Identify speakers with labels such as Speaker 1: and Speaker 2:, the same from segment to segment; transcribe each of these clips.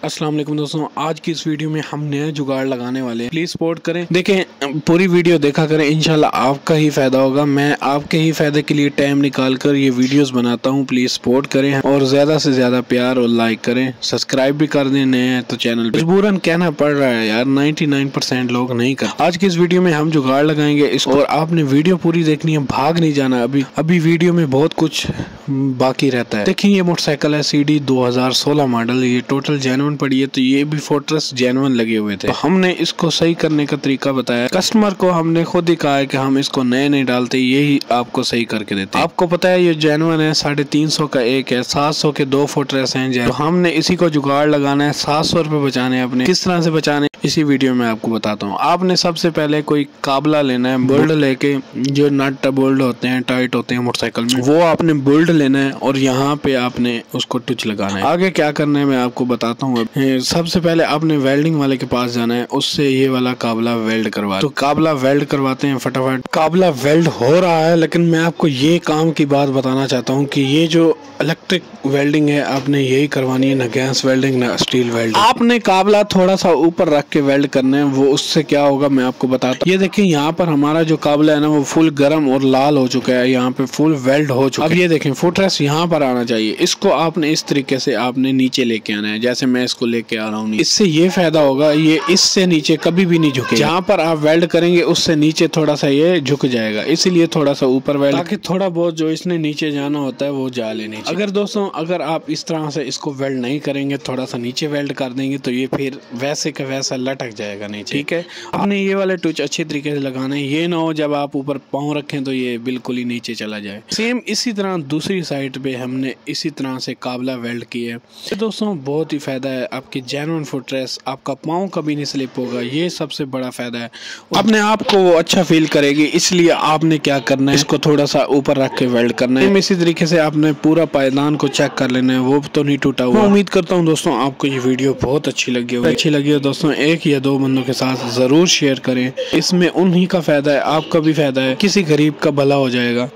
Speaker 1: अस्सलाम वालेकुम दोस्तों, आज की इस वीडियो में हम नया जुगाड़ लगाने वाले हैं। प्लीज सपोर्ट करें, देखें पूरी वीडियो देखा करें, इंशाल्लाह आपका ही फायदा होगा। मैं आपके ही फायदे के लिए टाइम निकाल कर ये वीडियोस बनाता हूँ। प्लीज सपोर्ट करें और ज्यादा से ज्यादा प्यार और लाइक करें, सब्सक्राइब भी कर दें नए हैं तो चैनल पे। मजबूरन कहना पड़ रहा है यार, 99% लोग नहीं करते। आज की इस वीडियो में हम जुगाड़ लगाएंगे इसको, और आपने वीडियो पूरी देखनी है, भाग नहीं जाना। अभी वीडियो में बहुत कुछ बाकी रहता है। देखिए ये मोटरसाइकिल है CD 2016 मॉडल, ये टोटल जेन्युइन पड़ी है, तो ये भी फोर्ट्रेस जेन्युइन लगे हुए थे। तो हमने इसको सही करने का तरीका बताया, कस्टमर को हमने खुद ही कहा है कि हम इसको नए नहीं डालते, यही आपको सही करके देते हैं। आपको पता है ये जेन्युइन है, 350 का एक है, 700 के 2 फोर्ट्रेस हैं। तो हमने इसी को जुगाड़ लगाना है, 700 रुपए बचाने हैं अपने। किस तरह से बचाने इसी वीडियो में आपको बताता हूँ। आपने सबसे पहले कोई काबला लेना है, बोल्ट लेके, जो नट बोल्ट होते हैं टाइट होते हैं मोटरसाइकिल में, वो आपने बोल्ट लेना है और यहाँ पे आपने उसको टुच लगाना है। आगे क्या करना है मैं आपको बताता हूँ। सबसे पहले आपने वेल्डिंग वाले के पास जाना है, उससे ये वाला काबला वेल्ड करवा। तो काबला वेल्ड करवाते हैं फटाफट। काबला वेल्ड हो रहा है, लेकिन मैं आपको ये काम की बात बताना चाहता हूँ कि ये जो इलेक्ट्रिक वेल्डिंग है आपने यही करवानी है, ना गैस वेल्डिंग ना स्टील वेल्डिंग। आपने काबला थोड़ा सा ऊपर रख के वेल्ड करना है, वो उससे क्या होगा मैं आपको बताता हूँ। ये देखिए यहाँ पर हमारा जो काबला है ना वो फुल गर्म और लाल हो चुका है, यहाँ पे फुल वेल्ड हो चुका है। अब ये देखें फुटरेस यहाँ पर आना चाहिए, इसको आपने इस तरीके से आपने नीचे लेके आना है, जैसे मैं इसको लेके आ रहा हूँ। इससे ये फायदा होगा, ये इससे नीचे कभी भी नहीं झुके। जहाँ पर आप वेल्ड करेंगे उससे नीचे थोड़ा सा ये झुक जाएगा, इसीलिए थोड़ा सा ऊपर वेल्ड, ताकि थोड़ा बहुत जो इसने नीचे जाना होता है वो जा लेने। अगर दोस्तों अगर आप इस तरह से इसको वेल्ड नहीं करेंगे, थोड़ा सा नीचे वेल्ड कर देंगे, तो ये फिर वैसे का वैसा लटक जाएगा नीचे। ठीक है, आपने ये वाले टुच अच्छे तरीके से लगाना है, ये ना हो जब आप ऊपर पाँव रखें तो ये बिल्कुल ही नीचे चला जाए। सेम इसी तरह दूसरी साइड पे हमने इसी तरह से काबला वेल्ड किया है। तो दोस्तों बहुत ही फायदा है, आपकी जेन्युइन फुटरेस, आपका पाँव कभी नहीं स्लिप होगा, ये सबसे बड़ा फायदा है। अपने आप को वो अच्छा फील करेगी, इसलिए आपने क्या करना है, इसको थोड़ा सा ऊपर रख के वेल्ड करना है। इसी तरीके से आपने पूरा पायदान को चेक कर लेना है, वो तो नहीं टूटा हुआ। मैं उम्मीद करता हूँ दोस्तों आपको ये वीडियो बहुत अच्छी लगी हो दोस्तों, 1 या 2 बंदों के साथ जरूर शेयर करें, इसमें उन्हीं का फायदा है, आपका भी फायदा है, किसी गरीब का भला हो जाएगा।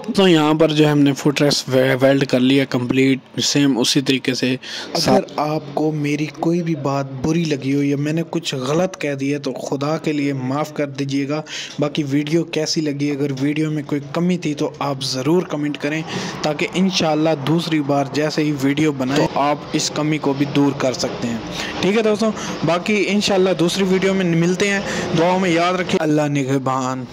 Speaker 1: तो यहाँ पर जो हमने फुटरेस वेल्ड कर लिया कंप्लीट, सेम उसी तरीके से। अगर आपको मेरी कोई भी बात बुरी लगी हो या मैंने कुछ गलत कह दिया तो खुदा के लिए माफ़ कर दीजिएगा। बाकी वीडियो कैसी लगी, अगर वीडियो में कोई कमी थी तो आप ज़रूर कमेंट करें, ताकि इंशाल्लाह दूसरी बार जैसे ही वीडियो बनाए तो आप इस कमी को भी दूर कर सकते हैं। ठीक है दोस्तों, बाकी इंशाल्लाह दूसरी वीडियो में मिलते हैं। दुआओं में याद रखिए। अल्लाह निगहबान।